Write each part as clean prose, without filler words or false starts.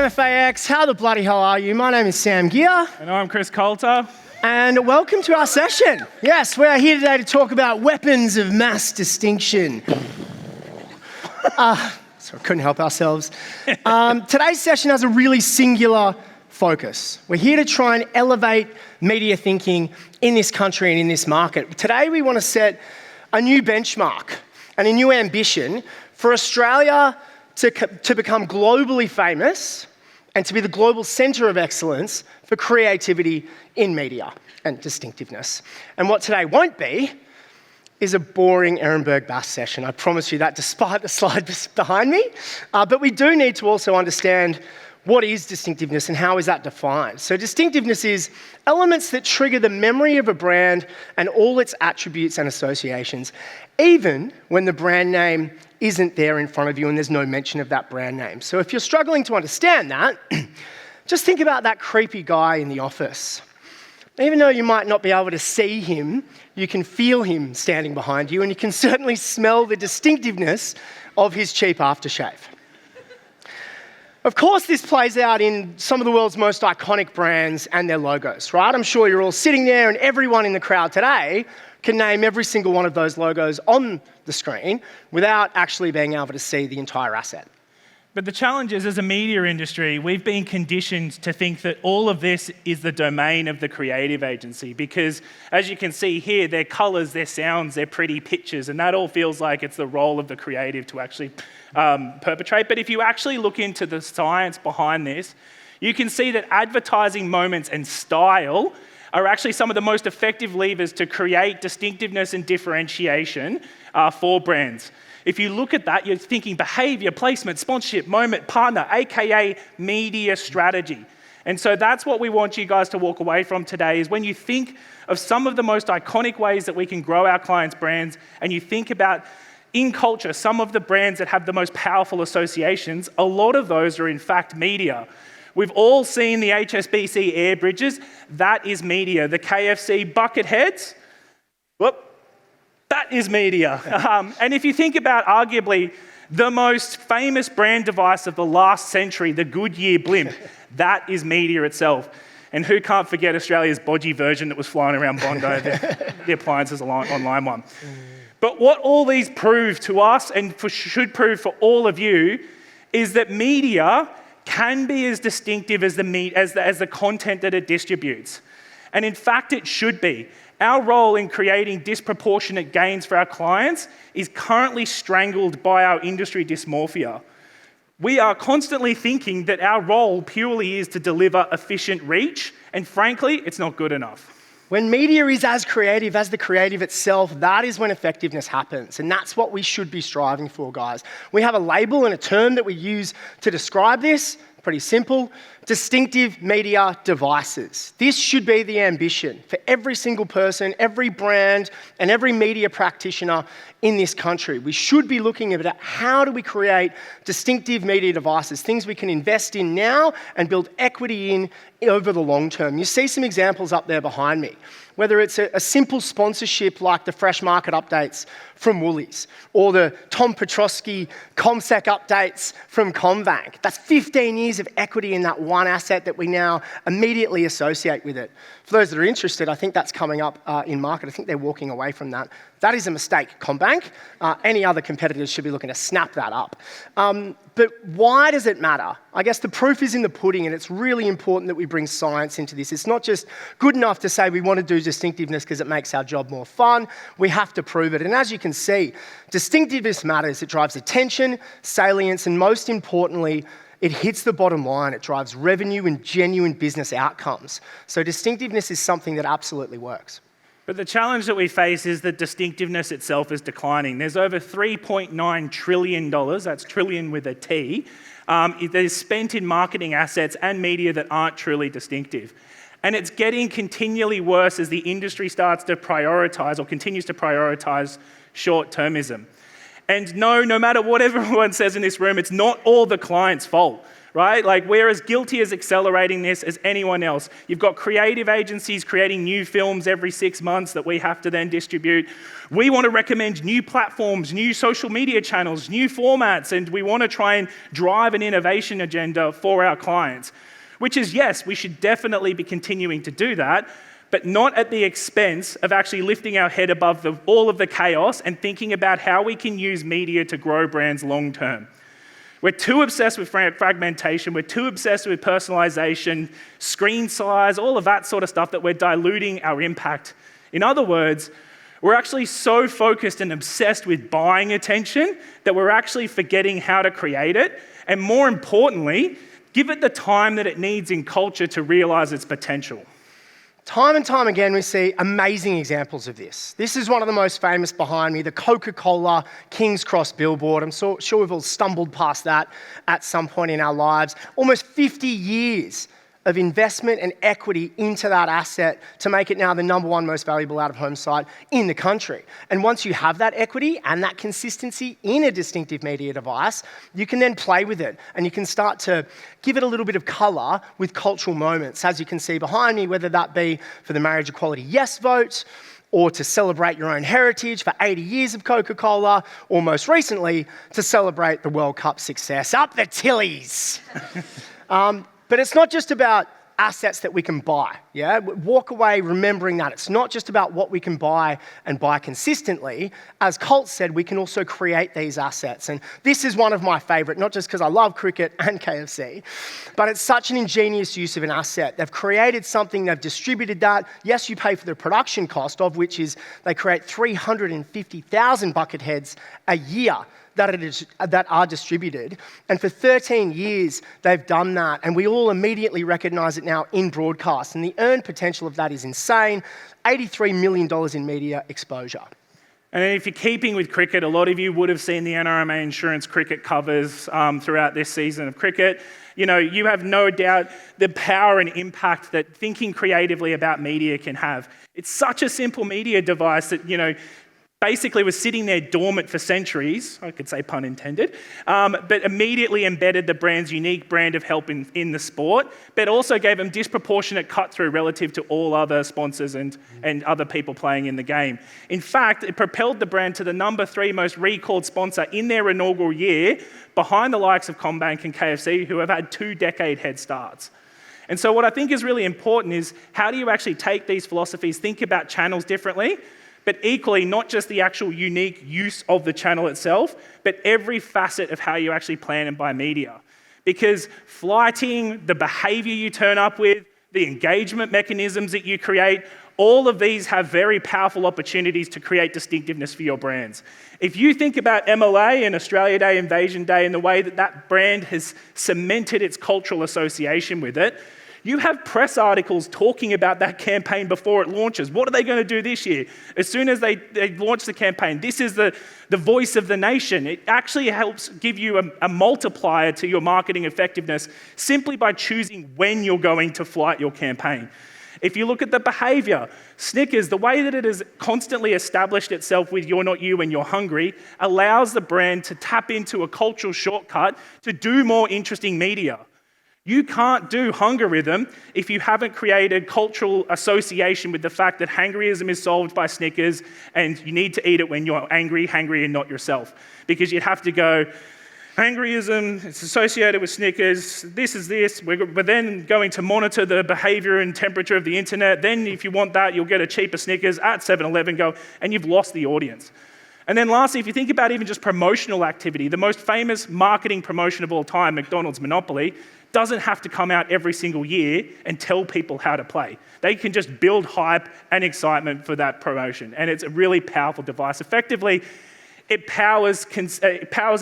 MFAX, how the bloody hell are you? My name is Sam Geer. And I'm Chris Colter. And welcome to our session. Yes, we're here today to talk about weapons of mass distinction. So we couldn't help ourselves. Today's session has a really singular focus. We're here to try and elevate media thinking in this country and in this market. Today we want to set a new benchmark and a new ambition for Australia to become globally famous and to be the global centre of excellence for creativity in media and distinctiveness. And what today won't be is a boring Ehrenberg Bass session. I promise you that, despite the slide behind me. But we do need to also understand what is distinctiveness and how is that defined. So distinctiveness is elements that trigger the memory of a brand and all its attributes and associations, even when the brand name isn't there in front of you and there's no mention of that brand name. So if you're struggling to understand that, just think about that creepy guy in the office. Even though you might not be able to see him, you can feel him standing behind you, and you can certainly smell the distinctiveness of his cheap aftershave. Of course, this plays out in some of the world's most iconic brands and their logos, right? I'm sure you're all sitting there and everyone in the crowd today can name every single one of those logos on the screen without actually being able to see the entire asset. But the challenge is, as a media industry, we've been conditioned to think that all of this is the domain of the creative agency because, as you can see here, their colours, their sounds, their pretty pictures, and that all feels like it's the role of the creative to actually perpetrate. But if you actually look into the science behind this, you can see that advertising moments and style are actually some of the most effective levers to create distinctiveness and differentiation for brands. If you look at that, you're thinking behavior, placement, sponsorship, moment, partner, aka media strategy. And so that's what we want you guys to walk away from today, is when you think of some of the most iconic ways that we can grow our clients' brands, and you think about, in culture, some of the brands that have the most powerful associations, a lot of those are in fact media. We've all seen the HSBC air bridges. That is media. The KFC bucket heads, that is media. And if you think about arguably the most famous brand device of the last century, the Goodyear blimp, that is media itself. And who can't forget Australia's bodgy version that was flying around Bondi, the appliances online one. But what all these prove to us, and should prove for all of you, is that media can be as distinctive as the content that it distributes. And in fact, it should be. Our role in creating disproportionate gains for our clients is currently strangled by our industry dysmorphia. We are constantly thinking that our role purely is to deliver efficient reach, and frankly, it's not good enough. When media is as creative as the creative itself, that is when effectiveness happens. And that's what we should be striving for, guys. We have a label and a term that we use to describe this. Pretty simple. Distinctive media devices. This should be the ambition for every single person, every brand, and every media practitioner in this country. We should be looking at how do we create distinctive media devices, things we can invest in now and build equity in over the long term. You see some examples up there behind me. Whether it's a simple sponsorship like the Fresh Market updates from Woolies or the Tom Petrosky ComSec updates from CommBank. That's 15 years of equity in that one asset that we now immediately associate with it. For those that are interested, I think that's coming up in market. I think they're walking away from that. That is a mistake, CommBank. Any other competitors should be looking to snap that up. But why does it matter? I guess the proof is in the pudding, and it's really important that we bring science into this. It's not just good enough to say we want to do distinctiveness because it makes our job more fun. We have to prove it. And as you can see, distinctiveness matters. It drives attention, salience, and most importantly, it hits the bottom line. It drives revenue and genuine business outcomes. So distinctiveness is something that absolutely works. But the challenge that we face is that distinctiveness itself is declining. There's over $3.9 trillion, that's trillion with a T, that is spent in marketing assets and media that aren't truly distinctive. And it's getting continually worse as the industry starts to prioritise or continues to prioritise short-termism. And no matter what everyone says in this room, it's not all the client's fault. right? Like, we're as guilty as accelerating this as anyone else. You've got creative agencies creating new films every 6 months that we have to then distribute. We want to recommend new platforms, new social media channels, new formats, and we want to try and drive an innovation agenda for our clients. Which is, yes, we should definitely be continuing to do that, but not at the expense of actually lifting our head above all of the chaos and thinking about how we can use media to grow brands long term. We're too obsessed with fragmentation, we're too obsessed with personalization, screen size, all of that sort of stuff that we're diluting our impact. In other words, we're actually so focused and obsessed with buying attention that we're actually forgetting how to create it, and more importantly, give it the time that it needs in culture to realize its potential. Time and time again, we see amazing examples of this. This is one of the most famous behind me, the Coca-Cola King's Cross billboard. I'm sure we've all stumbled past that at some point in our lives. Almost 50 years of investment and equity into that asset to make it now the number one most valuable out-of-home site in the country. And once you have that equity and that consistency in a distinctive media device, you can then play with it and you can start to give it a little bit of colour with cultural moments, as you can see behind me, whether that be for the marriage equality yes vote, or to celebrate your own heritage for 80 years of Coca-Cola, or most recently, to celebrate the World Cup success. Up the Tillies! But it's not just about assets that we can buy, yeah? Walk away remembering that. It's not just about what we can buy and buy consistently. As Colt said, we can also create these assets. And this is one of my favourite, not just because I love cricket and KFC, but it's such an ingenious use of an asset. They've created something, they've distributed that. Yes, you pay for the production cost, of which is they create 350,000 bucket heads a year that are distributed. And for 13 years, they've done that. And we all immediately recognise it now in broadcast. And the earned potential of that is insane. $83 million in media exposure. And if you're keeping with cricket, a lot of you would have seen the NRMA Insurance cricket covers throughout this season of cricket. You know, you have no doubt the power and impact that thinking creatively about media can have. It's such a simple media device that, you know, basically was sitting there dormant for centuries, I could say pun intended, but immediately embedded the brand's unique brand of help in the sport, but also gave them disproportionate cut through relative to all other sponsors and other people playing in the game. In fact, it propelled the brand to the number 3 most recalled sponsor in their inaugural year, behind the likes of CommBank and KFC, who have had 2-decade head starts. And so what I think is really important is, how do you actually take these philosophies, think about channels differently, but equally, not just the actual unique use of the channel itself, but every facet of how you actually plan and buy media. Because flighting, the behavior you turn up with, the engagement mechanisms that you create, all of these have very powerful opportunities to create distinctiveness for your brands. If you think about MLA and Australia Day, Invasion Day, and the way that that brand has cemented its cultural association with it, you have press articles talking about that campaign before it launches. What are they going to do this year? As soon as they launch the campaign, this is the voice of the nation. It actually helps give you a multiplier to your marketing effectiveness simply by choosing when you're going to flight your campaign. If you look at the behavior, Snickers, the way that it has constantly established itself with "you're not you when you're hungry," allows the brand to tap into a cultural shortcut to do more interesting media. You can't do hungerism if you haven't created cultural association with the fact that hangryism is solved by Snickers and you need to eat it when you're angry, hangry, and not yourself. Because you'd have to go, hangryism, it's associated with Snickers, this is this, we're then going to monitor the behaviour and temperature of the internet, then if you want that, you'll get a cheaper Snickers at 7-Eleven, go, and you've lost the audience. And then lastly, if you think about even just promotional activity, the most famous marketing promotion of all time, McDonald's Monopoly, doesn't have to come out every single year and tell people how to play. They can just build hype and excitement for that promotion. And it's a really powerful device. Effectively, it powers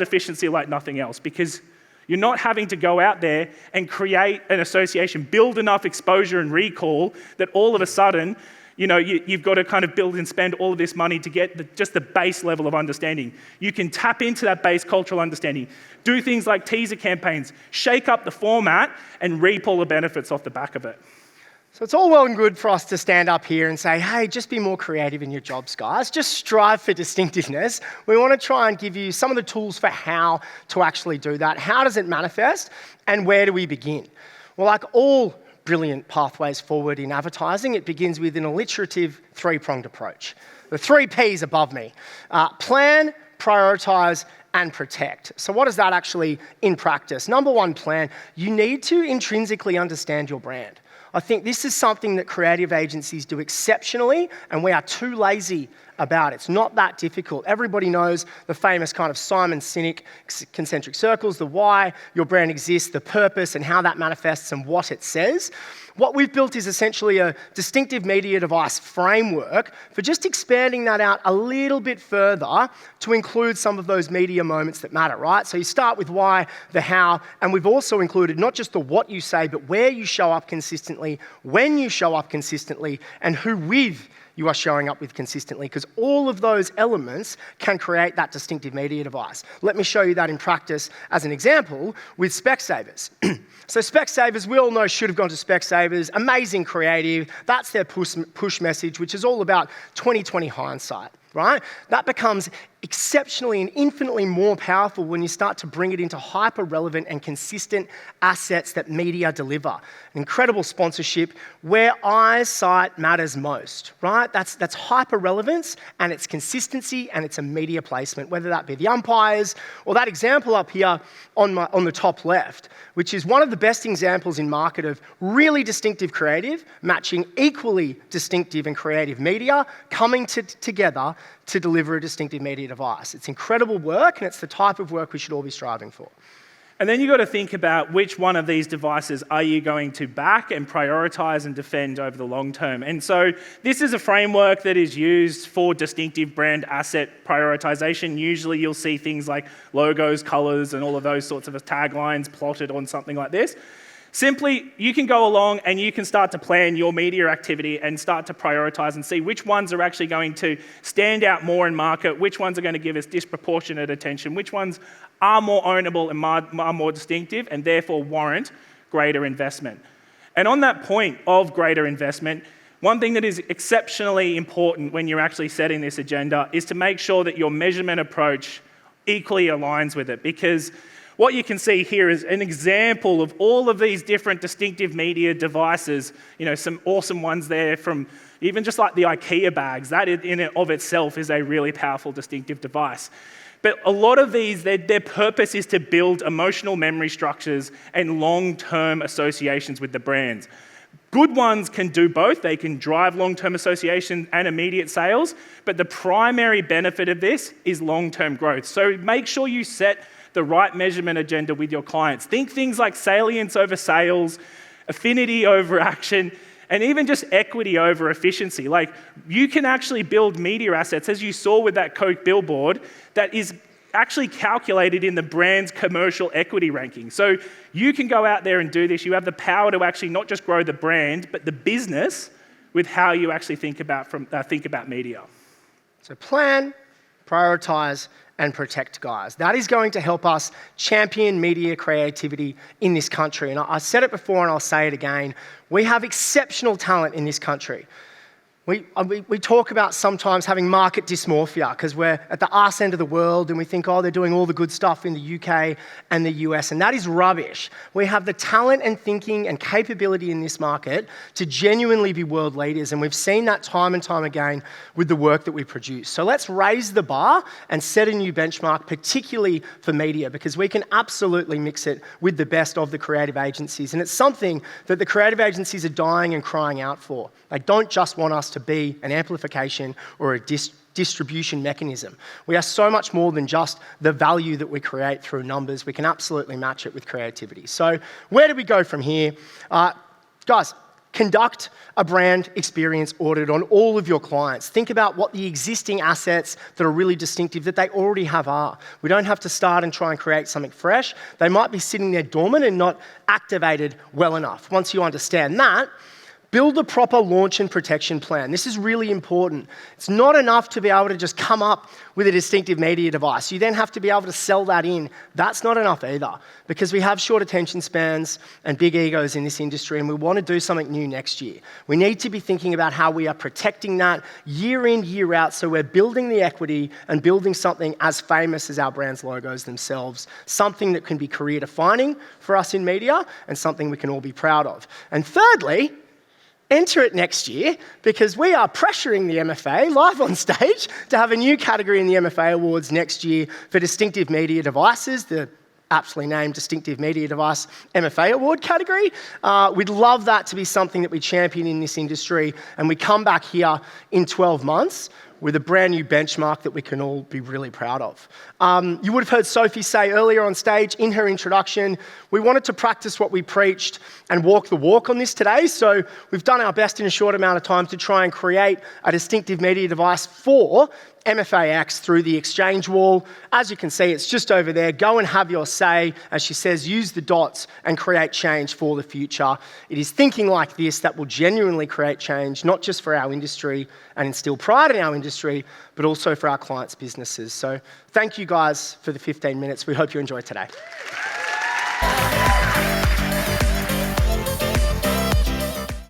efficiency like nothing else, because you're not having to go out there and create an association, build enough exposure and recall that all of a sudden, you know, you've got to kind of build and spend all of this money to get just the base level of understanding. You can tap into that base cultural understanding, do things like teaser campaigns, shake up the format, and reap all the benefits off the back of it. So it's all well and good for us to stand up here and say, hey, just be more creative in your jobs, guys. Just strive for distinctiveness. We want to try and give you some of the tools for how to actually do that. How does it manifest? And where do we begin? Well, like all brilliant pathways forward in advertising, it begins with an alliterative three-pronged approach. The 3 Ps above me. Plan, prioritise, and protect. So what is that actually in practice? Number 1, plan. You need to intrinsically understand your brand. I think this is something that creative agencies do exceptionally, and we are too lazy about it. It's not that difficult. Everybody knows the famous kind of Simon Sinek concentric circles, the why your brand exists, the purpose, and how that manifests and what it says. What we've built is essentially a distinctive media device framework for just expanding that out a little bit further to include some of those media moments that matter, right? So you start with why, the how, and we've also included not just the what you say, but where you show up consistently, when you show up consistently, and who with you are showing up with consistently, because all of those elements can create that distinctive media device. Let me show you that in practice as an example with Specsavers. So Specsavers, we all know, should have gone to Specsavers. Amazing creative. That's their push message, which is all about 2020 hindsight, right? That becomes exceptionally and infinitely more powerful when you start to bring it into hyper-relevant and consistent assets that media deliver. An incredible sponsorship where eyesight matters most, right? That's hyper-relevance, and it's consistency, and it's a media placement, whether that be the umpires or that example up here on the top left, which is one of the best examples in market of really distinctive creative matching equally distinctive and creative media coming together to deliver a distinctive media device. It's incredible work, and it's the type of work we should all be striving for. And then you've got to think about which one of these devices are you going to back and prioritize and defend over the long term. And so this is a framework that is used for distinctive brand asset prioritization. Usually you'll see things like logos, colors, and all of those sorts of taglines plotted on something like this. Simply, you can go along and you can start to plan your media activity and start to prioritize and see which ones are actually going to stand out more in market, which ones are going to give us disproportionate attention, which ones are more ownable and are more distinctive and therefore warrant greater investment. And on that point of greater investment, one thing that is exceptionally important when you're actually setting this agenda is to make sure that your measurement approach equally aligns with it, because what you can see here is an example of all of these different distinctive media devices. You know, some awesome ones there from even just like the IKEA bags. That in and of itself is a really powerful distinctive device. But a lot of these, their purpose is to build emotional memory structures and long-term associations with the brands. Good ones can do both. They can drive long-term association and immediate sales, but the primary benefit of this is long-term growth. So make sure you set the right measurement agenda with your clients. Think things like salience over sales, affinity over action, and even just equity over efficiency. Like, you can actually build media assets, as you saw with that Coke billboard, that is actually calculated in the brand's commercial equity ranking. So you can go out there and do this. You have the power to actually not just grow the brand, but the business with how you actually think about media. So plan, prioritize, and protect, guys. That is going to help us champion media creativity in this country. And I said it before and I'll say it again. We have exceptional talent in this country. We talk about sometimes having market dysmorphia because we're at the arse end of the world and we think, oh, they're doing all the good stuff in the UK and the US, and that is rubbish. We have the talent and thinking and capability in this market to genuinely be world leaders, and we've seen that time and time again with the work that we produce. So let's raise the bar and set a new benchmark, particularly for media, because we can absolutely mix it with the best of the creative agencies, and it's something that the creative agencies are dying and crying out for. They don't just want us to be an amplification or a distribution mechanism. We are so much more than just the value that we create through numbers. We can absolutely match it with creativity. So where do we go from here? Guys, conduct a brand experience audit on all of your clients. Think about what the existing assets that are really distinctive that they already have are. We don't have to start and try and create something fresh. They might be sitting there dormant and not activated well enough. Once you understand that, Build a proper launch and protection plan. This is really important. It's not enough to be able to just come up with a distinctive media device. You then have to be able to sell that in. That's not enough either, because we have short attention spans and big egos in this industry, and we want to do something new next year. We need to be thinking about how we are protecting that year in, year out, so we're building the equity and building something as famous as our brand's logos themselves, something that can be career-defining for us in media and something we can all be proud of. And thirdly, enter it next year, because we are pressuring the MFA live on stage to have a new category in the MFA Awards next year for distinctive media devices, the aptly named Distinctive Media Device MFA Award category. We'd love that to be something that we champion in this industry, and we come back here in 12 months with a brand new benchmark that we can all be really proud of. You would have heard Sophie say earlier on stage in her introduction, we wanted to practice what we preached and walk the walk on this today. So we've done our best in a short amount of time to try and create a distinctive media device for MFAX through the exchange wall. As you can see, it's just over there. Go and have your say. As she says, use the dots and create change for the future. It is thinking like this that will genuinely create change, not just for our industry and instill pride in our industry, but also for our clients' businesses. So thank you guys for the 15 minutes. We hope you enjoyed today.